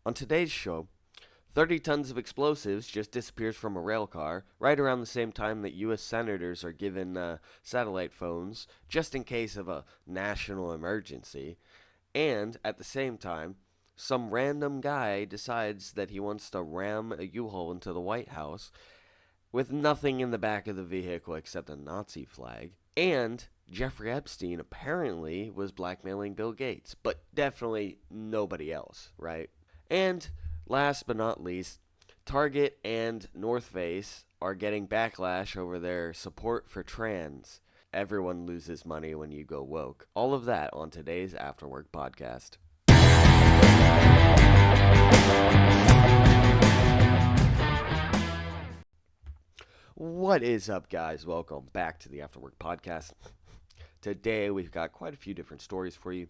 On today's show, 30 tons of explosives just disappears from a rail car right around the same time that U.S. senators are given satellite phones just in case of a national emergency. And at the same time, some random guy decides that he wants to ram a U-Haul into the White House with nothing in the back of the vehicle except a Nazi flag. And Jeffrey Epstein apparently was blackmailing Bill Gates, but definitely nobody else, right? And last but not least, Target and North Face are getting backlash over their support for trans. Everyone loses money when you go woke. All of that on today's Afterwork podcast. What is up, guys? Welcome back to the Afterwork podcast. Today, we've got quite a few different stories for you.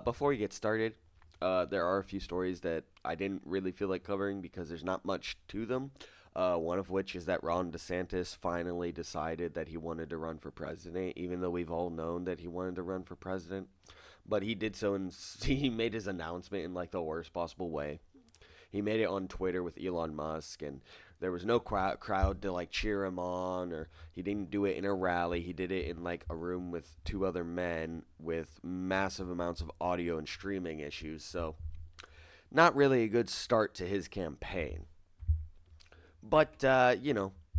Before we get started, there are a few stories that I didn't really feel like covering because there's not much to them. One of which is that Ron DeSantis finally decided that he wanted to run for president, even though we've all known that he wanted to run for president. But he did so, and he made his announcement in like the worst possible way. He made it on Twitter with Elon Musk, and there was no crowd to like cheer him on, or he didn't do it in a rally. He did it in like a room with two other men with massive amounts of audio and streaming issues. So, not really a good start to his campaign. But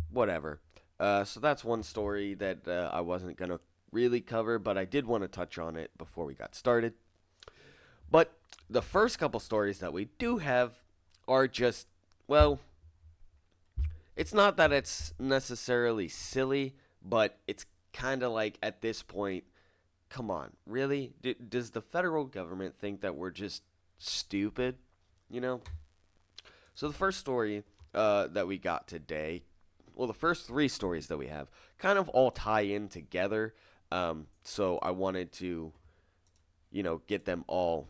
whatever. So that's one story that I wasn't gonna really cover, but I did want to touch on it before we got started. But the first couple stories that we do have are just, well, it's not that it's necessarily silly, but it's kind of like at this point, come on, really? Does the federal government think that we're just stupid? You know? So the first story that we got today, well, the first three stories that we have kind of all tie in together. So I wanted to, get them all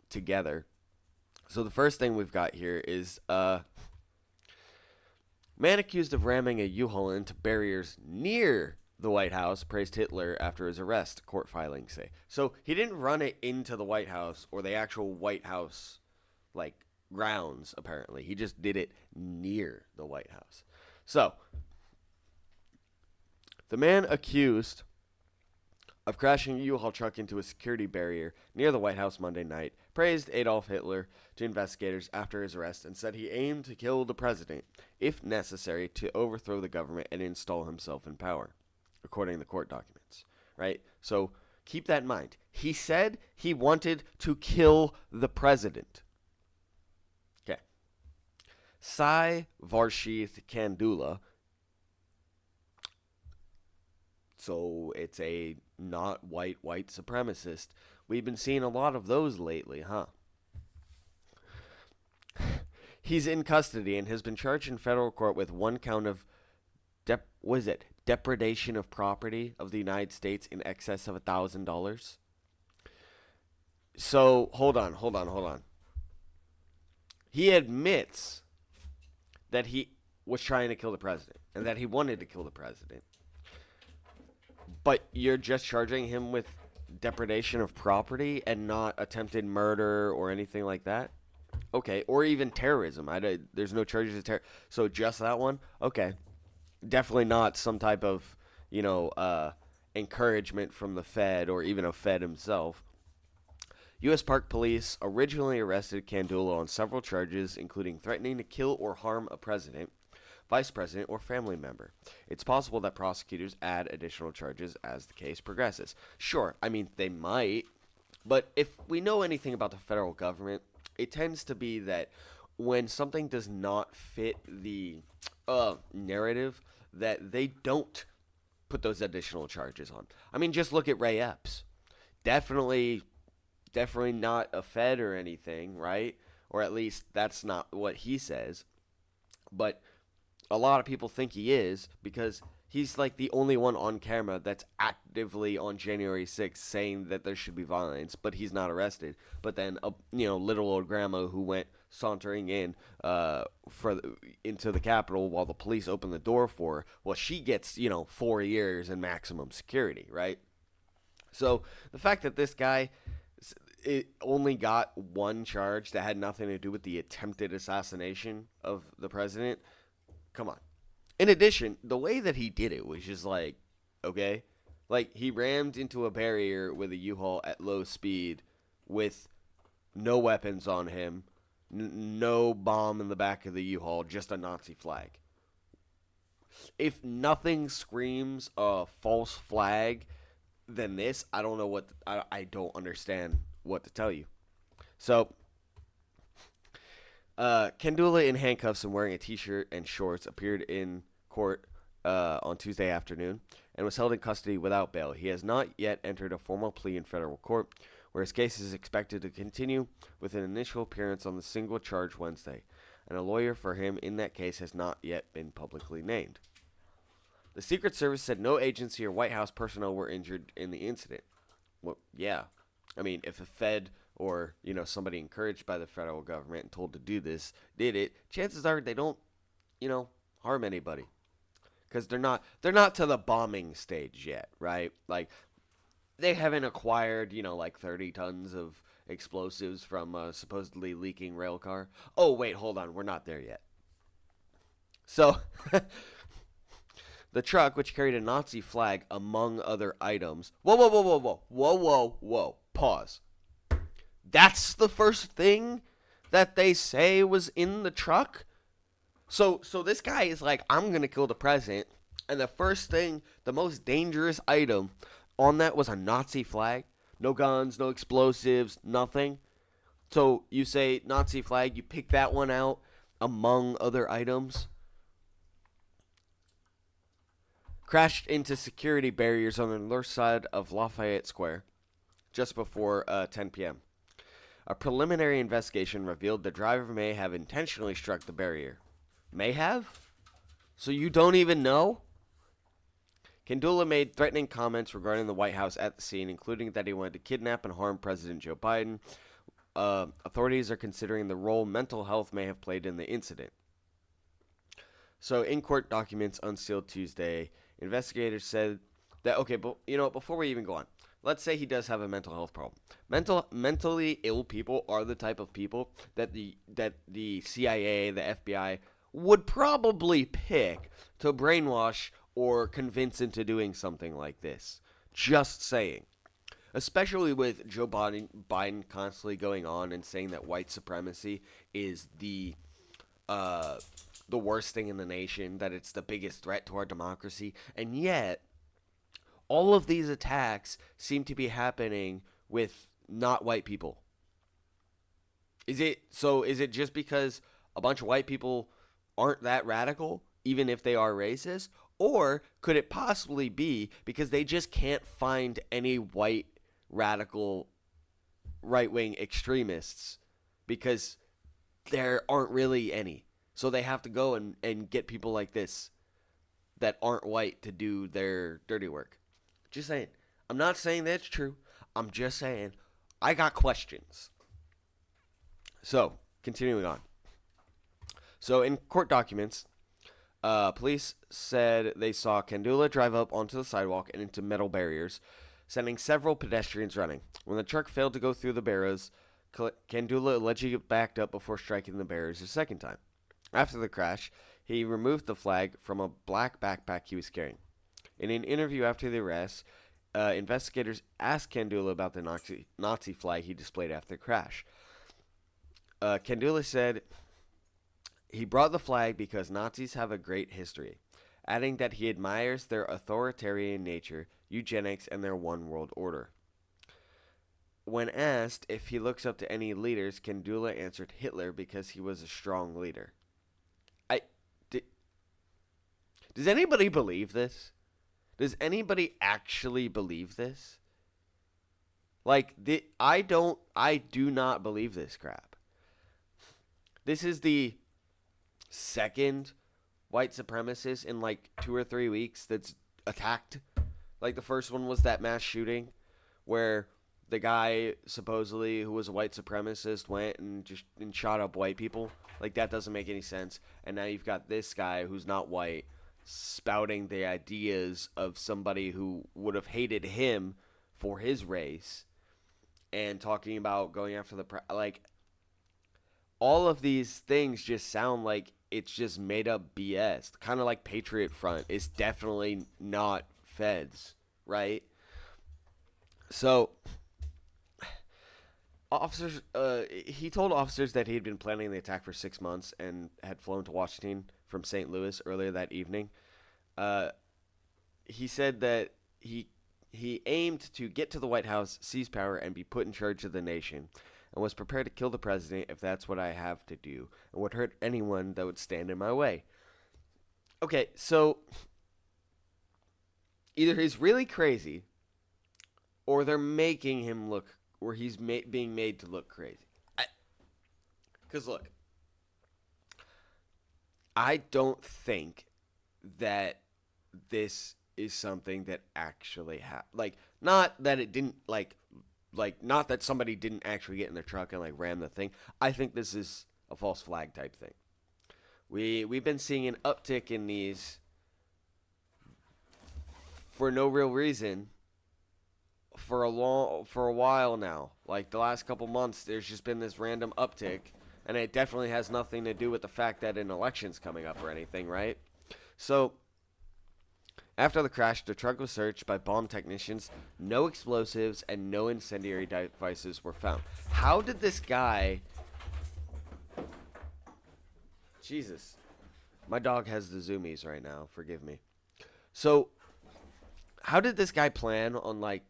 together. So the first thing we've got here is man accused of ramming a U-Haul into barriers near the White House praised Hitler after his arrest, court filings say. So he didn't run it into the White House or the actual White House, like, grounds, apparently. He just did it near the White House. So, the man accused of crashing a U-Haul truck into a security barrier near the White House Monday night praised Adolf Hitler to investigators after his arrest and said he aimed to kill the president, if necessary, to overthrow the government and install himself in power, according to court documents. Right? So, keep that in mind. He said he wanted to kill the president. Okay. Sai Varshith Kandula. So it's a not white supremacist. We've been seeing a lot of those lately, huh? He's in custody and has been charged in federal court with one count of depredation of property of the United States in excess of $1,000. So hold on. He admits that he was trying to kill the president and that he wanted to kill the president. But you're just charging him with depredation of property and not attempted murder or anything like that? Okay, or even terrorism. There's no charges of terror. So just that one? Okay. Definitely not some type of, encouragement from the Fed or even a Fed himself. U.S. Park Police originally arrested Kandula on several charges, including threatening to kill or harm a president, vice president, or family member. It's possible that prosecutors add additional charges as the case progresses. Sure, I mean, they might, but if we know anything about the federal government, it tends to be that when something does not fit the narrative, that they don't put those additional charges on. I mean, just look at Ray Epps. Definitely not a Fed or anything, right? Or at least that's not what he says. But a lot of people think he is because he's like the only one on camera that's actively on January 6th saying that there should be violence, but he's not arrested. But then a little old grandma who went sauntering in into the Capitol while the police opened the door for her, well, she gets 4 years in maximum security, right? So the fact that this guy, it only got one charge that had nothing to do with the attempted assassination of the president. Come on. In addition, the way that he did it was just like, okay, like he rammed into a barrier with a U-Haul at low speed with no weapons on him, no bomb in the back of the U-Haul, just a Nazi flag. If nothing screams a false flag than this, I don't know what I don't understand what to tell you. So, Kendula in handcuffs and wearing a t-shirt and shorts appeared in court on Tuesday afternoon and was held in custody without bail. He has not yet entered a formal plea in federal court, where his case is expected to continue with an initial appearance on the single charge Wednesday, and a lawyer for him in that case has not yet been publicly named. The Secret Service said no agency or White House personnel were injured in the incident. Well, yeah. I mean, if a Fed or, somebody encouraged by the federal government and told to do this did it, chances are they don't, harm anybody. Because they're not to the bombing stage yet, right? Like, they haven't acquired, like 30 tons of explosives from a supposedly leaking rail car. Oh, wait, hold on. We're not there yet. So, the truck, which carried a Nazi flag among other items. Whoa, whoa, whoa, whoa, whoa. Whoa, whoa, whoa. Pause. That's the first thing that they say was in the truck? So this guy is like, I'm going to kill the president. And the first thing, the most dangerous item on that was a Nazi flag. No guns, no explosives, nothing. So you say Nazi flag, you pick that one out among other items. Crashed into security barriers on the north side of Lafayette Square just before 10 p.m. A preliminary investigation revealed the driver may have intentionally struck the barrier. May have? So you don't even know? Kendula made threatening comments regarding the White House at the scene, including that he wanted to kidnap and harm President Joe Biden. Authorities are considering the role mental health may have played in the incident. So, in court documents unsealed Tuesday, investigators said that, okay, but before we even go on, let's say he does have a mental health problem. Mentally ill people are the type of people that the CIA, the FBI would probably pick to brainwash or convince into doing something like this. Just saying. Especially with Joe Biden constantly going on and saying that white supremacy is the worst thing in the nation, that it's the biggest threat to our democracy, and yet all of these attacks seem to be happening with not white people. Is it just because a bunch of white people aren't that radical, even if they are racist? Or could it possibly be because they just can't find any white radical right-wing extremists because there aren't really any? So they have to go and get people like this that aren't white to do their dirty work. Just saying. I'm not saying that's true. I'm just saying I got questions. So, continuing on. So, in court documents, police said they saw Kendula drive up onto the sidewalk and into metal barriers, sending several pedestrians running. When the truck failed to go through the barriers, Kendula allegedly backed up before striking the barriers a second time. After the crash, he removed the flag from a black backpack he was carrying. In an interview after the arrest, investigators asked Kendula about the Nazi flag he displayed after the crash. Kendula said he brought the flag because Nazis have a great history, adding that he admires their authoritarian nature, eugenics, and their one world order. When asked if he looks up to any leaders, Kendula answered Hitler because he was a strong leader. Does anybody believe this? Does anybody actually believe this? I do not believe this crap. This is the second white supremacist in 2 or 3 weeks that's attacked. The first one was that mass shooting where the guy supposedly who was a white supremacist went and shot up white people. That doesn't make any sense. And now you've got this guy who's not white spouting the ideas of somebody who would have hated him for his race and talking about going after like all of these things just sound like it's just made up BS. Kind of like Patriot Front is definitely not feds, right? So officers, he told officers that he had been planning the attack for 6 months and had flown to Washington from St. Louis earlier that evening. Uh, he said that he aimed to get to the White House, seize power, and be put in charge of the nation, and was prepared to kill the president if that's what I have to do, and would hurt anyone that would stand in my way. Okay, so either he's really crazy, or they're making him look, or he's being made to look crazy. Because look, I don't think that this is something that actually happened. Like, not that it didn't not that somebody didn't actually get in their truck and like ram the thing. I think this is a false flag type thing. We've been seeing an uptick in these for no real reason for a while now. Like the last couple months, there's just been this random uptick, and it definitely has nothing to do with the fact that an election's coming up or anything, right? So after the crash, the truck was searched by bomb technicians. No explosives and no incendiary devices were found. How did this guy... Jesus. My dog has the zoomies right now. Forgive me. So, how did this guy plan on, like,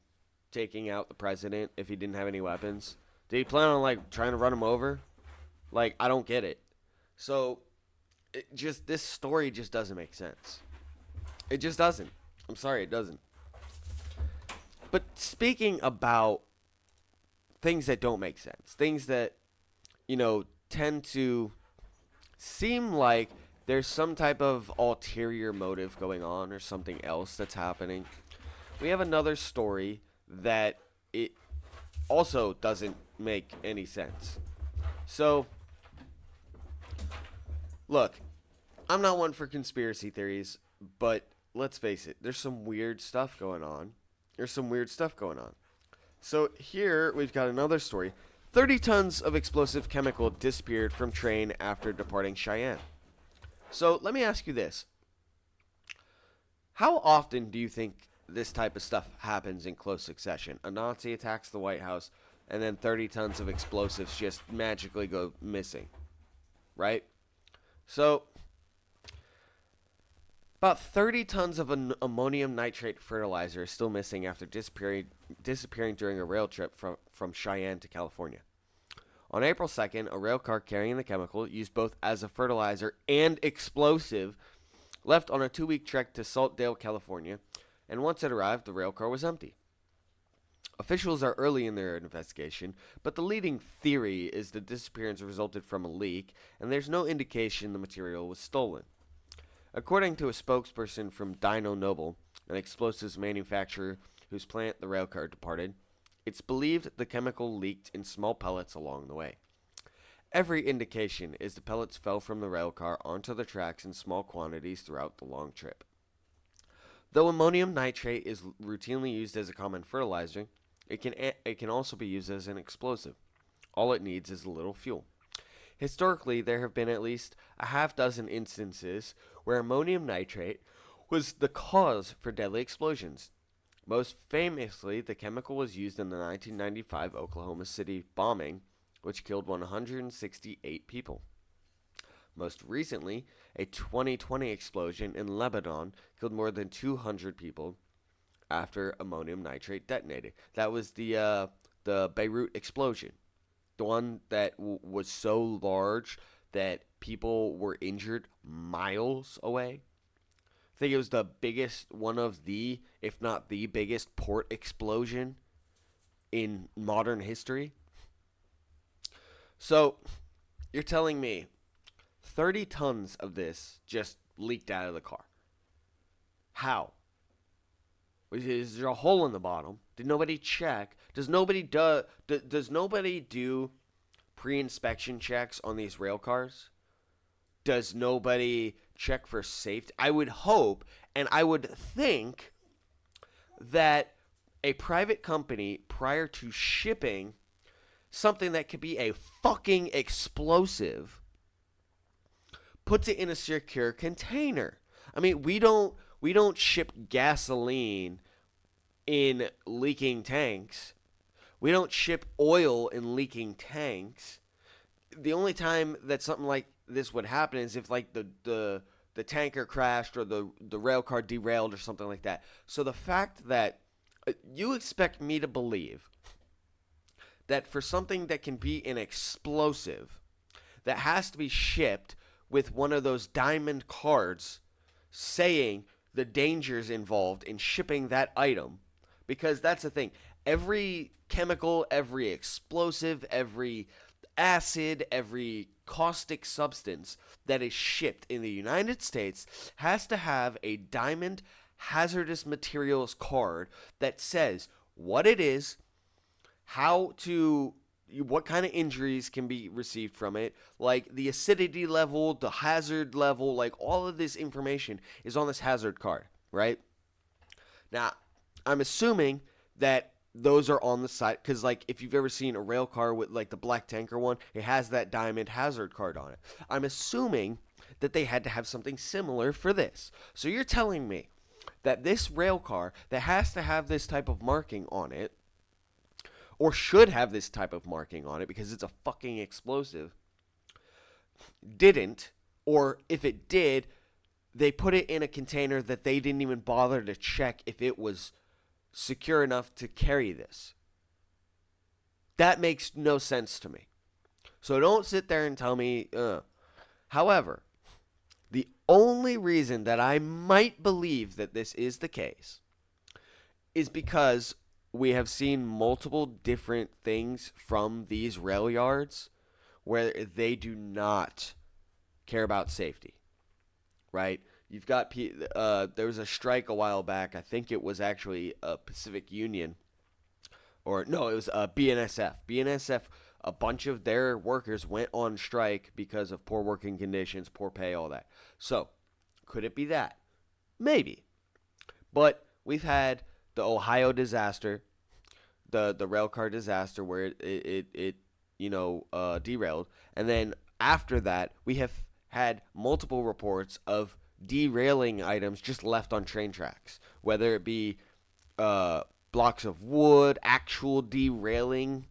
taking out the president if he didn't have any weapons? Did he plan on, like, trying to run him over? Like, I don't get it. So, this story just doesn't make sense. It just doesn't. I'm sorry, it doesn't. But speaking about things that don't make sense, things that, tend to seem like there's some type of ulterior motive going on or something else that's happening, we have another story that it also doesn't make any sense. So, look, I'm not one for conspiracy theories, but let's face it, there's some weird stuff going on. So here we've got another story. 30 tons of explosive chemical disappeared from train after departing Cheyenne. So let me ask you this. How often do you think this type of stuff happens in close succession? A Nazi attacks the White House, and then 30 tons of explosives just magically go missing, right? So about 30 tons of ammonium nitrate fertilizer is still missing after disappearing during a rail trip from Cheyenne to California. On April 2nd, a rail car carrying the chemical, used both as a fertilizer and explosive, left on a 2-week trek to Saltdale, California, and once it arrived, the rail car was empty. Officials are early in their investigation, but the leading theory is the disappearance resulted from a leak, and there's no indication the material was stolen. According to a spokesperson from Dyno Nobel, an explosives manufacturer whose plant the railcar departed, it's believed the chemical leaked in small pellets along the way. Every indication is the pellets fell from the railcar onto the tracks in small quantities throughout the long trip. Though ammonium nitrate is routinely used as a common fertilizer, it can also be used as an explosive. All it needs is a little fuel. Historically, there have been at least a half dozen instances where ammonium nitrate was the cause for deadly explosions. Most famously, the chemical was used in the 1995 Oklahoma City bombing, which killed 168 people. Most recently, a 2020 explosion in Lebanon killed more than 200 people after ammonium nitrate detonated. That was the Beirut explosion. The one that was so large that people were injured miles away. I think it was the biggest, one of the, if not the biggest, port explosion in modern history. So, you're telling me 30 tons of this just leaked out of the car. How? Is there a hole in the bottom? Did nobody check? Does nobody do pre-inspection checks on these rail cars? Does nobody check for safety? I would hope and I would think that a private company, prior to shipping something that could be a fucking explosive, puts it in a secure container. I mean, we don't ship gasoline in leaking tanks. We don't ship oil in leaking tanks. The only time that something like this would happen is if like the tanker crashed or the rail car derailed or something like that. So the fact that you expect me to believe that for something that can be an explosive that has to be shipped with one of those diamond cards saying the dangers involved in shipping that item, because that's the thing. Every chemical, every explosive, every acid, every caustic substance that is shipped in the United States has to have a diamond hazardous materials card that says what it is, how to what kind of injuries can be received from it, like the acidity level, the hazard level, like all of this information is on this hazard card, right? Now, I'm assuming that those are on the side because, like, if you've ever seen a rail car with like the black tanker one, it has that diamond hazard card on it. I'm assuming that they had to have something similar for this. So you're telling me that this rail car that has to have this type of marking on it, or should have this type of marking on it because it's a fucking explosive, didn't, or if it did, they put it in a container that they didn't even bother to check if it was secure enough to carry this. That makes no sense to me. So don't sit there and tell me, However, the only reason that I might believe that this is the case is because we have seen multiple different things from these rail yards where they do not care about safety, right? You've got there was a strike a while back. I think it was actually a Pacific Union, or no, it was BNSF. BNSF, a bunch of their workers went on strike because of poor working conditions, poor pay, all that. So, could it be that? Maybe. But we've had the Ohio disaster, the rail car disaster where it derailed, and then after that we have had multiple reports of derailing items just left on train tracks, whether it be blocks of wood, actual derailing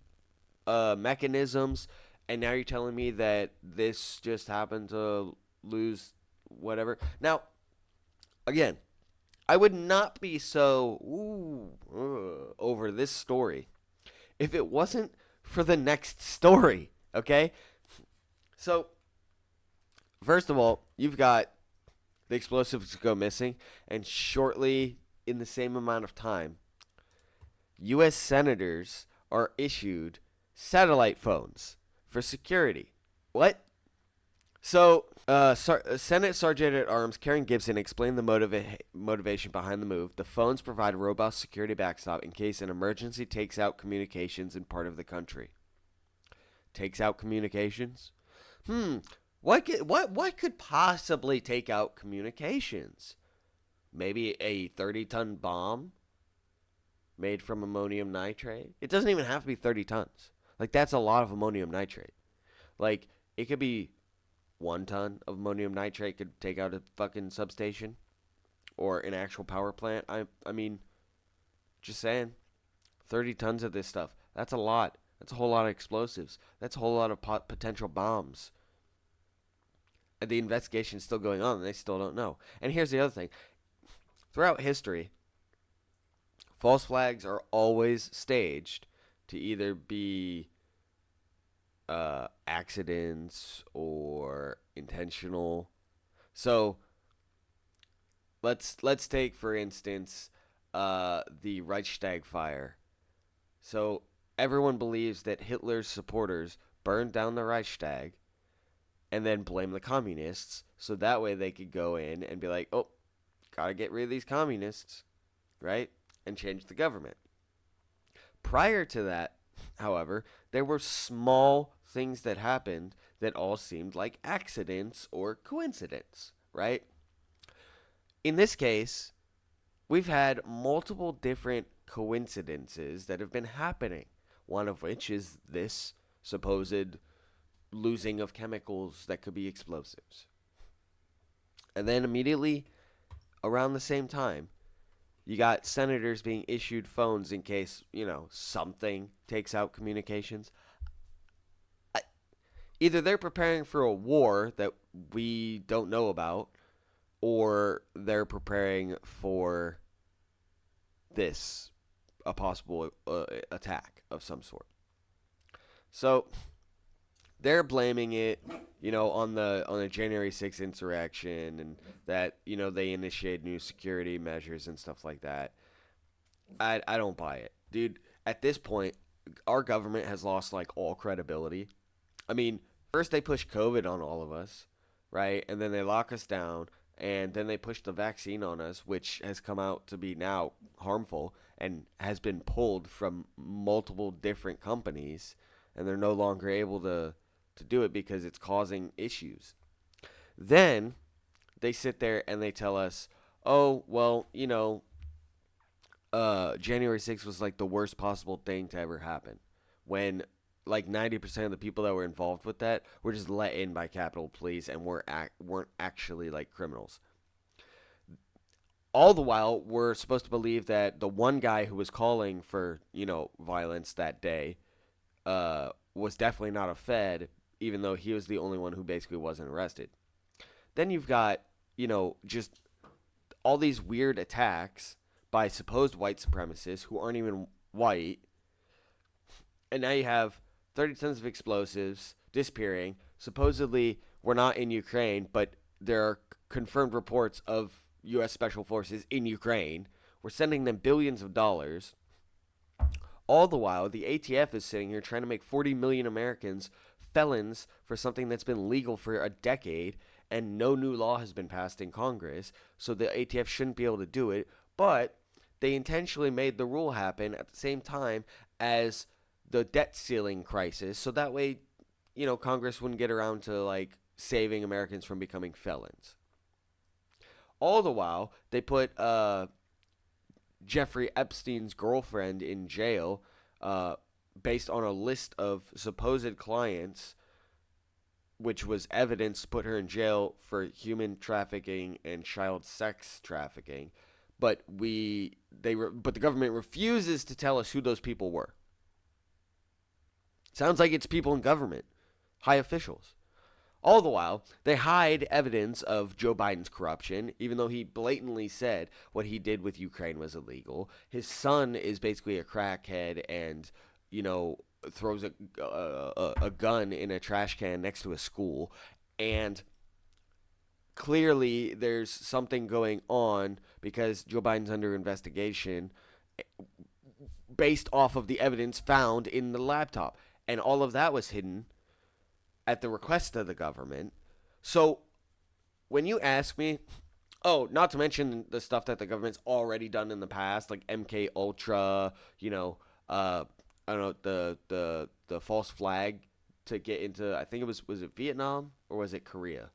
mechanisms, and now you're telling me that this just happened to lose whatever. Now, again, I would not be so over this story if it wasn't for the next story, okay? So, first of all, you've got the explosives go missing, and shortly in the same amount of time, U.S. senators are issued satellite phones for security. What? So, Senate Sergeant at Arms Karen Gibson explained the motivation behind the move. The phones provide a robust security backstop in case an emergency takes out communications in part of the country. Takes out communications? What could possibly take out communications? Maybe a 30-ton bomb made from ammonium nitrate? It doesn't even have to be 30 tons. Like, that's a lot of ammonium nitrate. Like, it could be 1 ton of ammonium nitrate could take out a fucking substation or an actual power plant. I mean, just saying. 30 tons of this stuff. That's a lot. That's a whole lot of explosives. That's a whole lot of potential bombs. And the investigation's still going on, and they still don't know. And here's the other thing. Throughout history, false flags are always staged to either be accidents or intentional. So let's take for instance the Reichstag fire. So everyone believes that Hitler's supporters burned down the Reichstag and then blame the communists, so that way they could go in and be like, oh, gotta get rid of these communists, right? And change the government. Prior to that, however, there were small things that happened that all seemed like accidents or coincidence, right? In this case, we've had multiple different coincidences that have been happening. One of which is this supposed losing of chemicals that could be explosives. And then immediately around the same time, you got senators being issued phones in case, something takes out communications. I, Either they're preparing for a war that we don't know about, or they're preparing for this, a possible attack of some sort. So they're blaming it, on the January 6th insurrection, and that they initiated new security measures and stuff like that. I don't buy it, dude. At this point, our government has lost like all credibility. I mean, first they push COVID on all of us, right, and then they lock us down, and then they push the vaccine on us, which has come out to be now harmful and has been pulled from multiple different companies, and they're no longer able to do it because it's causing issues. Then they sit there and they tell us, oh, well, January 6th was like the worst possible thing to ever happen. When like 90% of the people that were involved with that were just let in by Capitol Police and weren't actually like criminals. All the while, we're supposed to believe that the one guy who was calling for, violence that day was definitely not a Fed, even though he was the only one who basically wasn't arrested. Then you've got, just all these weird attacks by supposed white supremacists who aren't even white. And now you have 30 tons of explosives disappearing. Supposedly, we're not in Ukraine, but there are confirmed reports of U.S. Special Forces in Ukraine. We're sending them billions of dollars. All the while, the ATF is sitting here trying to make 40 million Americans felons for something that's been legal for a decade, and no new law has been passed in Congress, so the ATF shouldn't be able to do it. But they intentionally made the rule happen at the same time as the debt ceiling crisis, so that way, Congress wouldn't get around to like saving Americans from becoming felons. All the while, they put Jeffrey Epstein's girlfriend in jail based on a list of supposed clients, which was evidence to put her in jail for human trafficking and child sex trafficking. But but the government refuses to tell us who those people were. Sounds like it's people in government, high officials. All the while, they hide evidence of Joe Biden's corruption, even though he blatantly said what he did with Ukraine was illegal. His son is basically a crackhead and, throws a gun in a trash can next to a school. And clearly, there's something going on because Joe Biden's under investigation based off of the evidence found in the laptop. And all of that was hidden at the request of the government. So when you ask me, not to mention the stuff that the government's already done in the past, like MK Ultra, I don't know, the false flag to get into, I think was it Vietnam or was it Korea?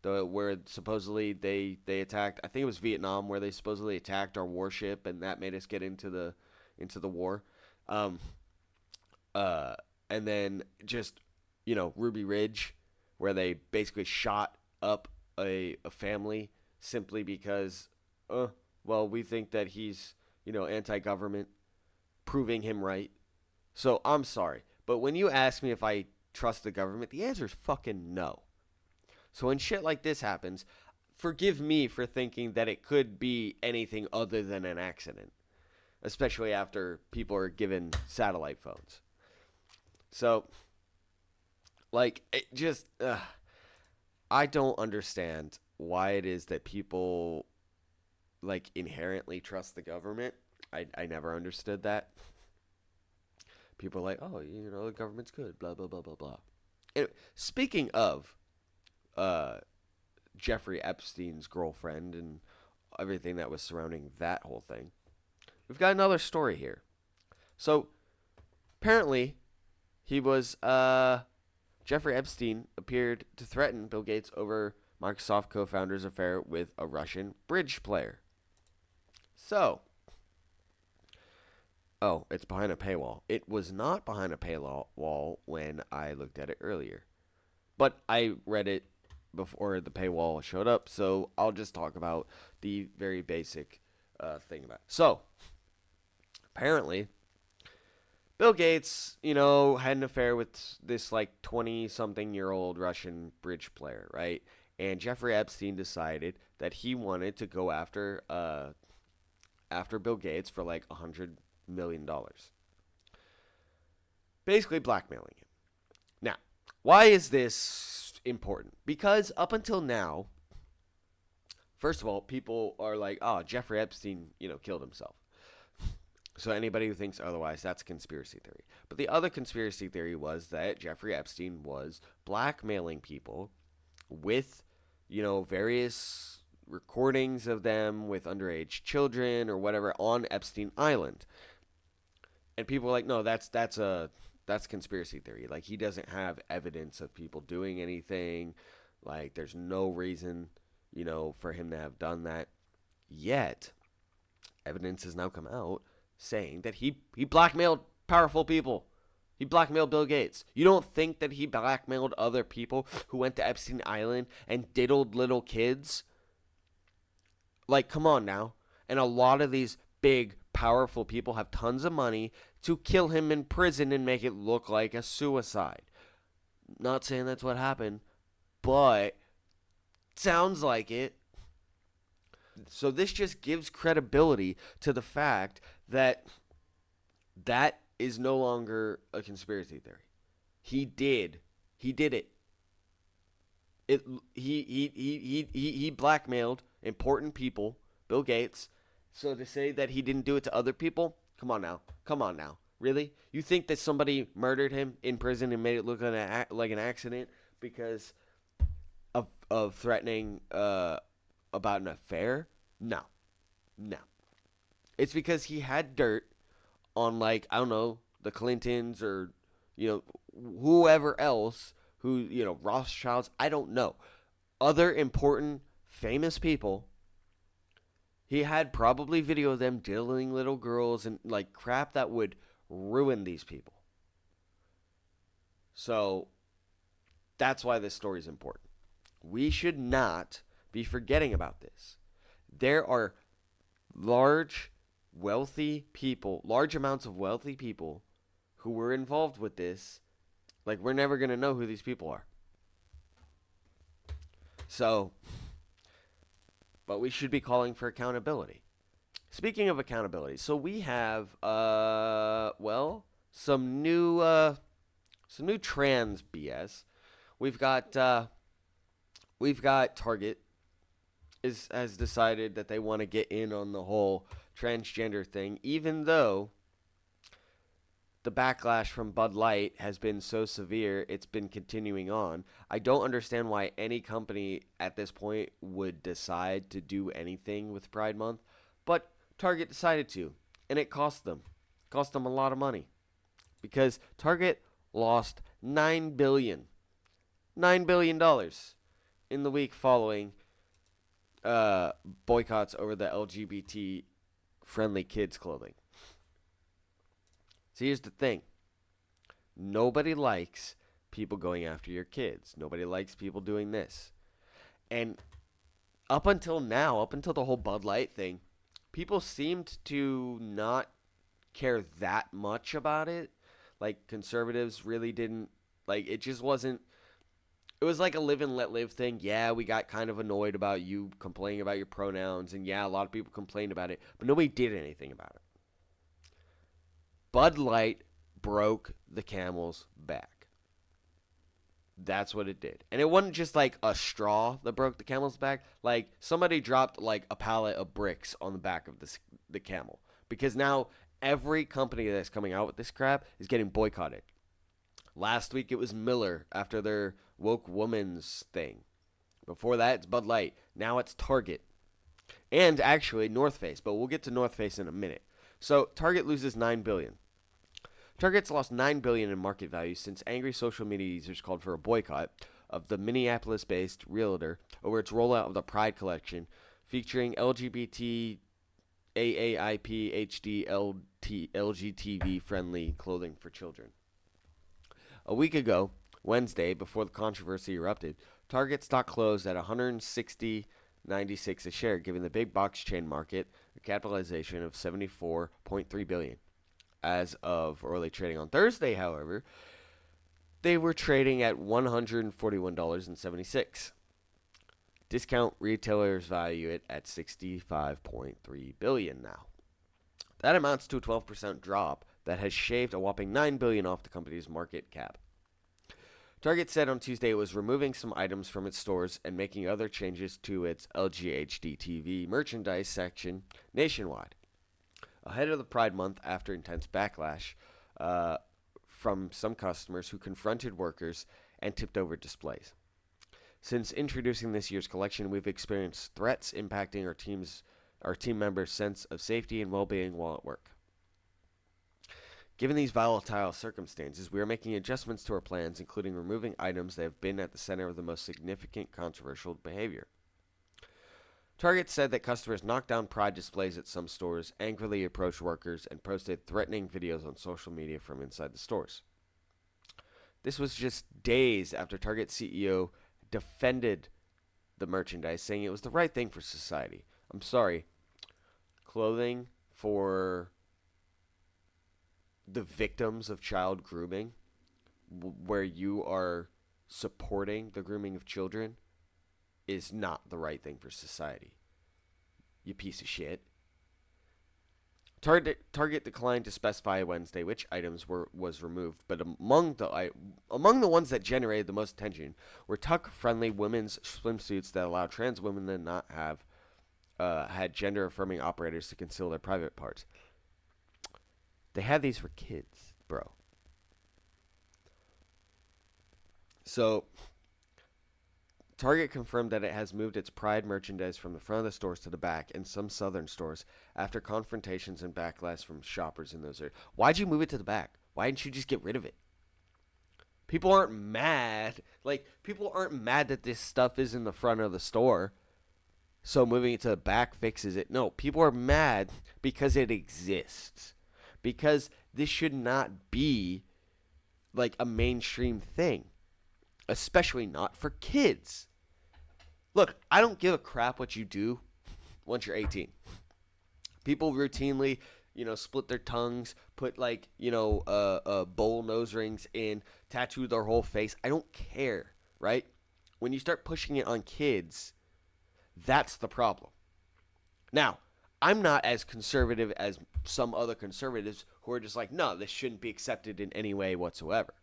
Where supposedly they attacked, I think it was Vietnam, where they supposedly attacked our warship and that made us get into the war. And then just Ruby Ridge, where they basically shot up a family simply because, we think that he's, anti-government, proving him right. So I'm sorry, but when you ask me if I trust the government, the answer is fucking no. So when shit like this happens, forgive me for thinking that it could be anything other than an accident, especially after people are given satellite phones. So, I don't understand why it is that people, inherently trust the government. I never understood that. People are like, oh, the government's good, blah, blah, blah, blah, blah. Anyway, speaking of Jeffrey Epstein's girlfriend and everything that was surrounding that whole thing, we've got another story here. So, apparently, Jeffrey Epstein appeared to threaten Bill Gates over Microsoft co-founder's affair with a Russian bridge player. So, Oh, it's behind a paywall. It was not behind a paywall when I looked at it earlier. But I read it before the paywall showed up, so I'll just talk about the very basic thing about it. So, apparently, Bill Gates, had an affair with this like 20 something year old Russian bridge player, right? And Jeffrey Epstein decided that he wanted to go after Bill Gates for like $100 million, basically blackmailing him. Now, why is this important? Because up until now, first of all, people are like, "Oh, Jeffrey Epstein, killed himself." So anybody who thinks otherwise, that's a conspiracy theory. But the other conspiracy theory was that Jeffrey Epstein was blackmailing people with, various recordings of them with underage children or whatever on Epstein Island. And people are like, no, that's conspiracy theory. Like, he doesn't have evidence of people doing anything. Like, there's no reason, for him to have done that. Yet, evidence has now come out saying that he blackmailed powerful people. He blackmailed Bill Gates. You don't think that he blackmailed other people who went to Epstein Island and diddled little kids? Like, come on now. And a lot of these big, powerful people have tons of money to kill him in prison and make it look like a suicide. Not saying that's what happened, but sounds like it. So this just gives credibility to the fact that that is no longer a conspiracy theory. He did. He did it. He blackmailed important people, Bill Gates. So to say that he didn't do it to other people, come on now. Come on now. Really? You think that somebody murdered him in prison and made it look like an accident because of threatening about an affair? No. No. It's because he had dirt on, like, I don't know, the Clintons or, whoever else who, Rothschilds, I don't know. Other important, famous people. He had probably video of them diddling little girls and, like, crap that would ruin these people. So, that's why this story is important. We should not be forgetting about this. There are large amounts of wealthy people who were involved with this. Like, we're never going to know who these people are. So, but we should be calling for accountability. Speaking of accountability, so we have, some new trans BS. We've got Target has decided that they want to get in on the whole transgender thing, even though the backlash from Bud Light has been so severe, it's been continuing on. I don't understand why any company at this point would decide to do anything with Pride Month, but Target decided to, and it cost them. It cost them a lot of money because Target lost $9 billion. $9 billion in the week following boycotts over the LGBT friendly kids clothing. So here's the thing. Nobody likes people going after your kids. Nobody likes people doing this. And up until now, up until the whole Bud Light thing, people seemed to not care that much about it. Like, conservatives really didn't, like, it just wasn't, it was like a live and let live thing. Yeah, we got kind of annoyed about you complaining about your pronouns, and yeah, a lot of people complained about it, but nobody did anything about it. Bud Light broke the camel's back. That's what it did. And it wasn't just like a straw that broke the camel's back. Like, somebody dropped like a pallet of bricks on the back of the camel. Because now every company that's coming out with this crap is getting boycotted. Last week it was Miller after their woke woman's thing. Before that it's Bud Light. Now it's Target. And actually North Face, but we'll get to North Face in a minute. So Target loses $9 billion. Target's lost $9 billion in market value since angry social media users called for a boycott of the Minneapolis-based realtor over its rollout of the Pride collection featuring LGBT AAIP HD LGTV friendly clothing for children. A week ago, Wednesday, before the controversy erupted, Target stock closed at 160.96 a share, giving the big box chain market a capitalization of 74.3 billion. As of early trading on Thursday, however, they were trading at $141.76. Discount retailers value it at 65.3 billion now. That amounts to a 12% drop that has shaved a whopping $9 billion off the company's market cap. Target said on Tuesday it was removing some items from its stores and making other changes to its LGHD TV merchandise section nationwide, ahead of the Pride Month after intense backlash from some customers who confronted workers and tipped over displays. Since introducing this year's collection, we've experienced threats impacting our team members' sense of safety and well-being while at work. Given these volatile circumstances, we are making adjustments to our plans, including removing items that have been at the center of the most significant controversial behavior. Target said that customers knocked down pride displays at some stores, angrily approached workers, and posted threatening videos on social media from inside the stores. This was just days after Target CEO defended the merchandise, saying it was the right thing for society. I'm sorry. Clothing for the victims of child grooming, where you are supporting the grooming of children, is not the right thing for society. You piece of shit. Target declined to specify Wednesday which items was removed, but among the ones that generated the most attention were tuck-friendly women's swimsuits that allow trans women to not have had gender-affirming operators to conceal their private parts. They had these for kids, bro. So, Target confirmed that it has moved its Pride merchandise from the front of the stores to the back in some southern stores after confrontations and backlash from shoppers in those areas. Why'd you move it to the back? Why didn't you just get rid of it? People aren't mad. People aren't mad that this stuff is in the front of the store, so moving it to the back fixes it. No, people are mad because it exists. Because this should not be like a mainstream thing, especially not for kids. Look, I don't give a crap what you do once you're 18. People routinely, split their tongues, put bowl nose rings in, tattoo their whole face. I don't care, right? When you start pushing it on kids, that's the problem. Now, I'm not as conservative as some other conservatives who are just like, no, this shouldn't be accepted in any way whatsoever.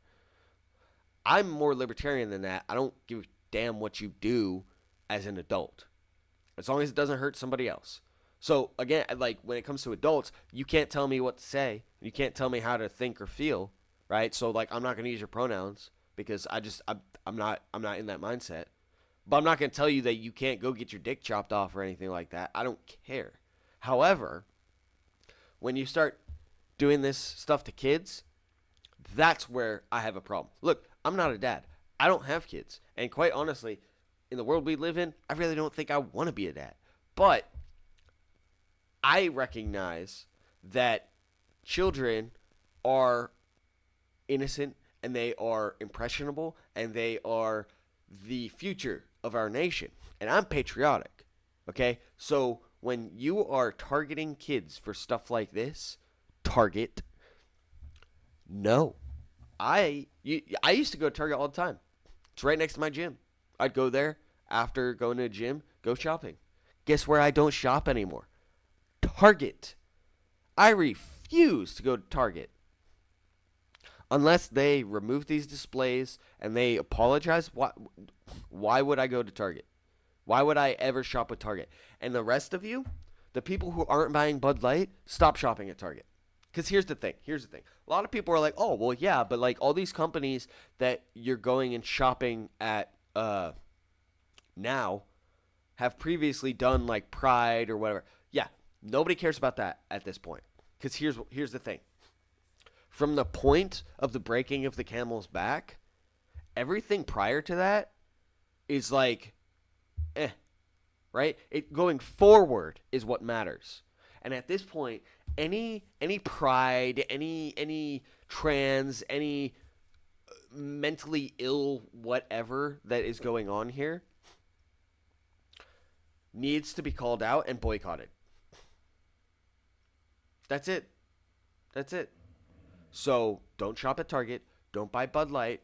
I'm more libertarian than that. I don't give a damn what you do as an adult, as long as it doesn't hurt somebody else. So, again, when it comes to adults, you can't tell me what to say. You can't tell me how to think or feel, right? So, I'm not going to use your pronouns because I'm not in that mindset. But I'm not going to tell you that you can't go get your dick chopped off or anything like that. I don't care. However, when you start doing this stuff to kids, that's where I have a problem. Look, I'm not a dad. I don't have kids. And quite honestly, in the world we live in, I really don't think I want to be a dad. But I recognize that children are innocent and they are impressionable and they are the future of our nation. And I'm patriotic. Okay? So when you are targeting kids for stuff like this, Target, no. I used to go to Target all the time. It's right next to my gym. I'd go there after going to the gym, go shopping. Guess where I don't shop anymore? Target. I refuse to go to Target. Unless they remove these displays and they apologize, why would I go to Target? Why would I ever shop at Target? And the rest of you, the people who aren't buying Bud Light, stop shopping at Target. Because here's the thing. A lot of people are like, oh, well, yeah, but all these companies that you're going and shopping at now have previously done Pride or whatever. Yeah, nobody cares about that at this point. Because here's the thing. From the point of the breaking of the camel's back, everything prior to that is right? Going forward is what matters. And at this point, any pride, any trans, any mentally ill whatever that is going on here needs to be called out and boycotted. That's it. That's it. So don't shop at Target. Don't buy Bud Light.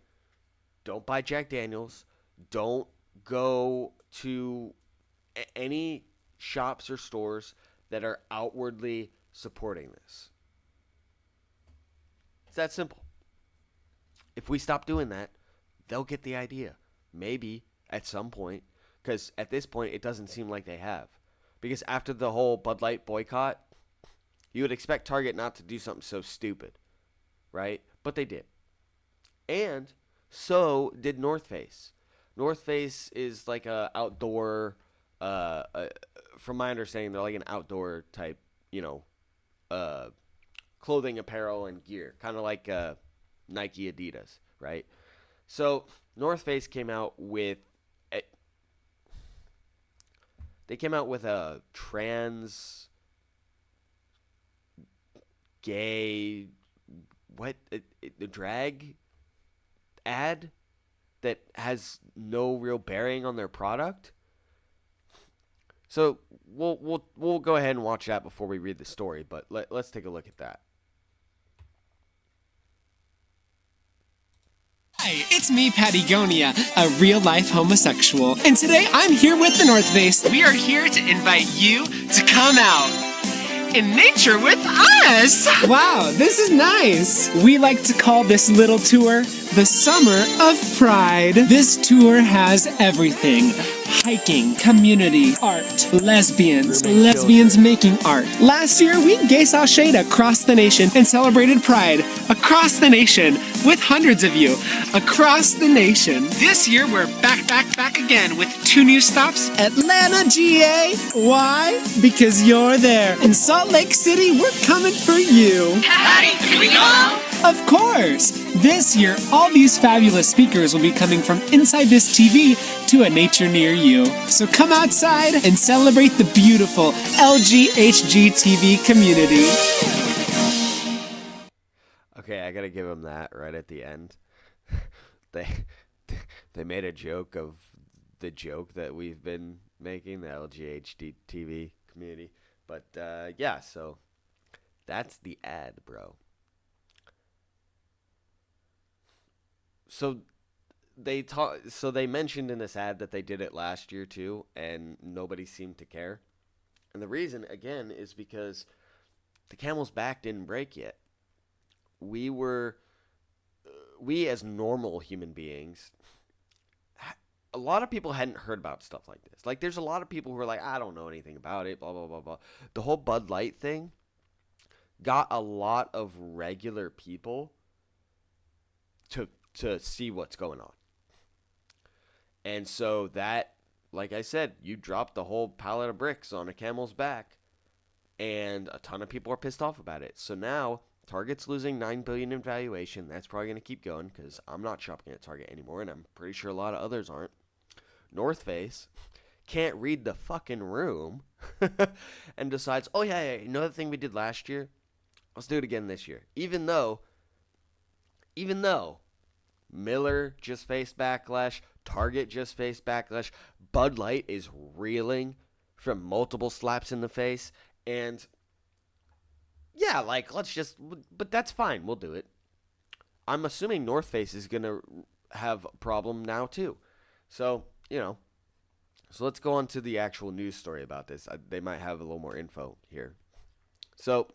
Don't buy Jack Daniels. Don't go to any shops or stores that are outwardly supporting this. It's that simple. If we stop doing that, they'll get the idea. Maybe at some point, because at this point, it doesn't seem like they have. Because after the whole Bud Light boycott, you would expect Target not to do something so stupid, right? But they did. And so did North Face. North Face is like a outdoor, from my understanding, they're like an outdoor type, uh, clothing, apparel, and gear, kind of like Nike, Adidas, right? So North Face came out with a trans gay the drag ad that has no real bearing on their product. So we'll go ahead and watch that before we read the story, but let's take a look at that. Hi, it's me, Patagonia, a real-life homosexual. And today I'm here with the North Face. We are here to invite you to come out in nature with us. Wow, this is nice. We like to call this little tour the Summer of Pride. This tour has everything. Hiking, community, art, lesbians making art. Last year, we gay saw shade across the nation and celebrated Pride across the nation with hundreds of you across the nation. This year, we're back again with 2 new stops. Atlanta, GA. Why? Because you're there. In Salt Lake City, we're coming for you. Hey, can we go? Of course! This year, all these fabulous speakers will be coming from inside this TV to a nature near you. So come outside and celebrate the beautiful LGHGTV community. Okay, I gotta give them that right at the end. they made a joke of the joke that we've been making, the LGHGTV community. But yeah, so that's the ad, bro. So they mentioned in this ad that they did it last year too, and nobody seemed to care. And the reason, again, is because the camel's back didn't break yet. We as normal human beings, a lot of people hadn't heard about stuff like this. Like, there's a lot of people who are like, I don't know anything about it, blah, blah, blah, blah. The whole Bud Light thing got a lot of regular people to see what's going on. And so that, like I said, you drop the whole pallet of bricks on a camel's back, and a ton of people are pissed off about it. So now Target's losing $9 billion in valuation. That's probably going to keep going because I'm not shopping at Target anymore, and I'm pretty sure a lot of others aren't. North Face can't read the fucking room and decides, oh yeah, you know the thing we did last year? Let's do it again this year. Even though Miller just faced backlash, Target just faced backlash, Bud Light is reeling from multiple slaps in the face, and yeah, like, but that's fine, we'll do it. I'm assuming North Face is going to have a problem now too. So, so let's go on to the actual news story about this. They might have a little more info here. So,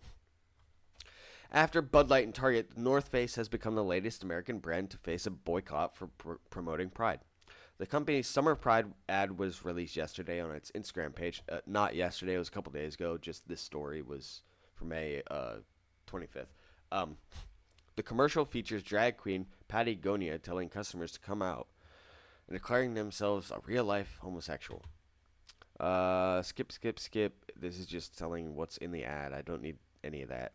after Bud Light and Target, the North Face has become the latest American brand to face a boycott for promoting Pride. The company's Summer Pride ad was released yesterday on its Instagram page. Not yesterday, it was a couple days ago. Just this story was from May 25th. The commercial features drag queen Patagonia telling customers to come out and declaring themselves a real-life homosexual. Skip. This is just telling what's in the ad. I don't need any of that.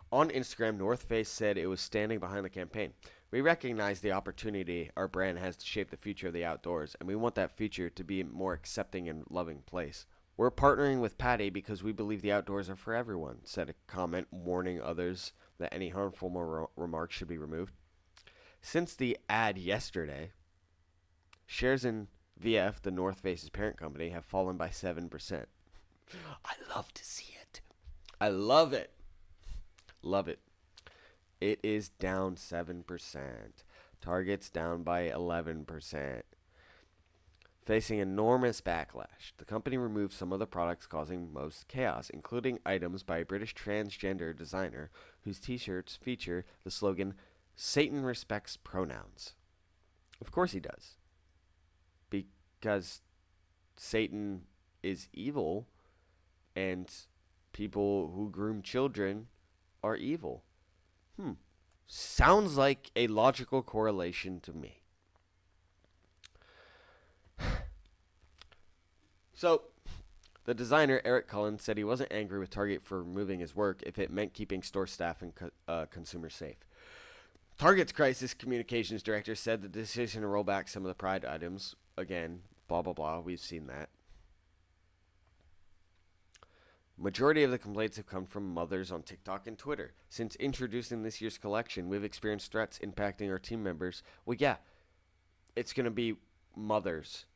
On Instagram, North Face said it was standing behind the campaign. We recognize the opportunity our brand has to shape the future of the outdoors, and we want that future to be a more accepting and loving place. We're partnering with Patty because we believe the outdoors are for everyone, said a comment warning others that any harmful remarks should be removed. Since the ad yesterday, shares in VF, the North Face's parent company, have fallen by 7%. I love to see it. I love it. Love it. It is down 7%. Target's down by 11%. Facing enormous backlash, the company removed some of the products causing most chaos, including items by a British transgender designer whose t-shirts feature the slogan, Satan respects pronouns. Of course he does. Because Satan is evil and people who groom children are evil. Sounds like a logical correlation to me. So, the designer, Eric Cullen, said he wasn't angry with Target for removing his work if it meant keeping store staff and consumers safe. Target's crisis communications director said the decision to roll back some of the Pride items, again, blah, blah, blah, we've seen that. Majority of the complaints have come from mothers on TikTok and Twitter. Since introducing this year's collection, we've experienced threats impacting our team members. Well, yeah, it's going to be mothers.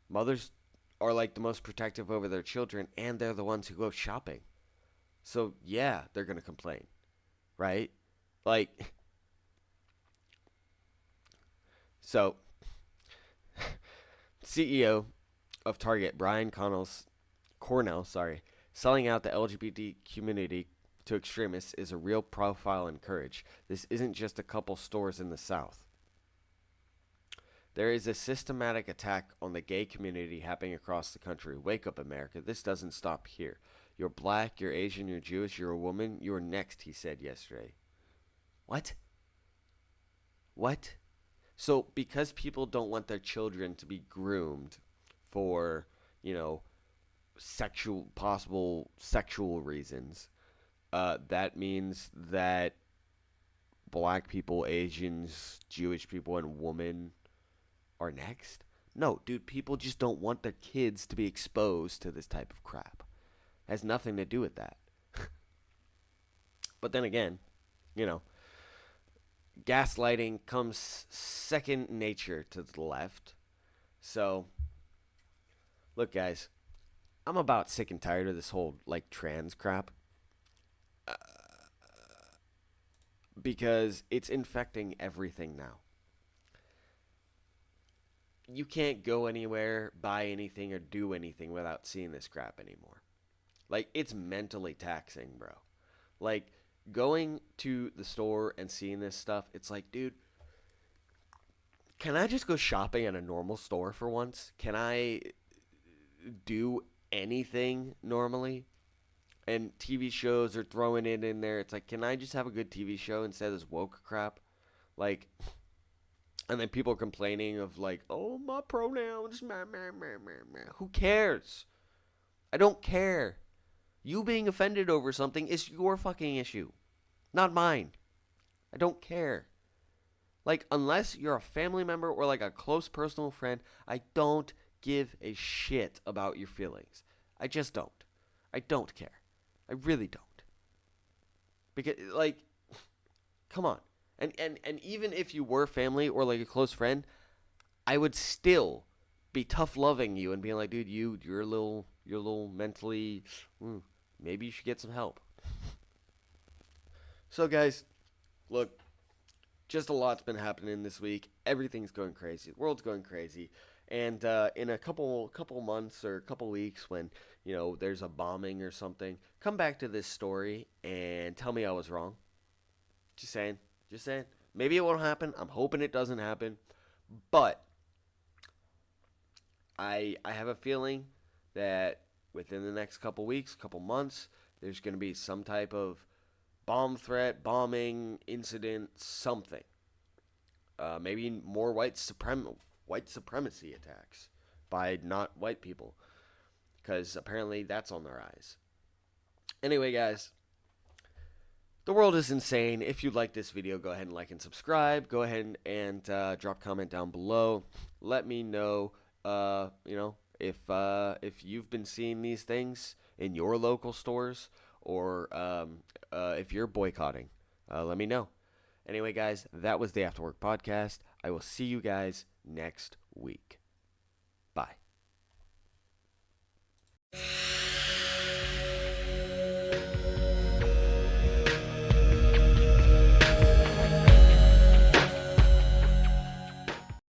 Mothers are like the most protective over their children, and they're the ones who go shopping. So, yeah, they're going to complain, right? Like, so, CEO of Target, Brian Cornell, selling out the LGBT community to extremists is a real profile and courage. This isn't just a couple stores in the South. There is a systematic attack on the gay community happening across the country. Wake up, America. This doesn't stop here. You're black, you're Asian, you're Jewish, you're a woman. You're next, he said yesterday. What? What? So, because people don't want their children to be groomed for, possible sexual reasons, that means that black people, Asians, Jewish people, and women are next? No, dude, people just don't want their kids to be exposed to this type of crap. It has nothing to do with that. But then again, gaslighting comes second nature to the left. So, look, guys, I'm about sick and tired of this whole, trans crap. Because it's infecting everything now. You can't go anywhere, buy anything, or do anything without seeing this crap anymore. It's mentally taxing, bro. Going to the store and seeing this stuff, it's like, dude, can I just go shopping at a normal store for once? Can I do anything normally? And TV shows are throwing it in there. It's like, can I just have a good TV show instead of this woke crap? And then people complaining of oh, my pronouns, meh. Who cares? I don't care. You being offended over something is your fucking issue, not mine. I don't care. Unless you're a family member or a close personal friend, I don't give a shit about your feelings. I just don't. I don't care. I really don't. Because, come on. And even if you were family or a close friend, I would still be tough loving you and being like, dude, you're a little mentally, maybe you should get some help. So guys, look, just a lot's been happening this week. Everything's going crazy. The world's going crazy. And in a couple months or a couple weeks when, there's a bombing or something, come back to this story and tell me I was wrong. Just saying. Maybe it won't happen. I'm hoping it doesn't happen. But I have a feeling that within the next couple weeks, couple months, there's going to be some type of bomb threat, bombing, incident, something. Maybe more white supremacy attacks by not white people. Because apparently that's on their eyes. Anyway, guys. The world is insane. If you like this video, go ahead and like and subscribe. Go ahead and drop comment down below. Let me know, if you've been seeing these things in your local stores, or if you're boycotting, let me know. Anyway, guys, that was the Afterwork podcast. I will see you guys next week. Bye.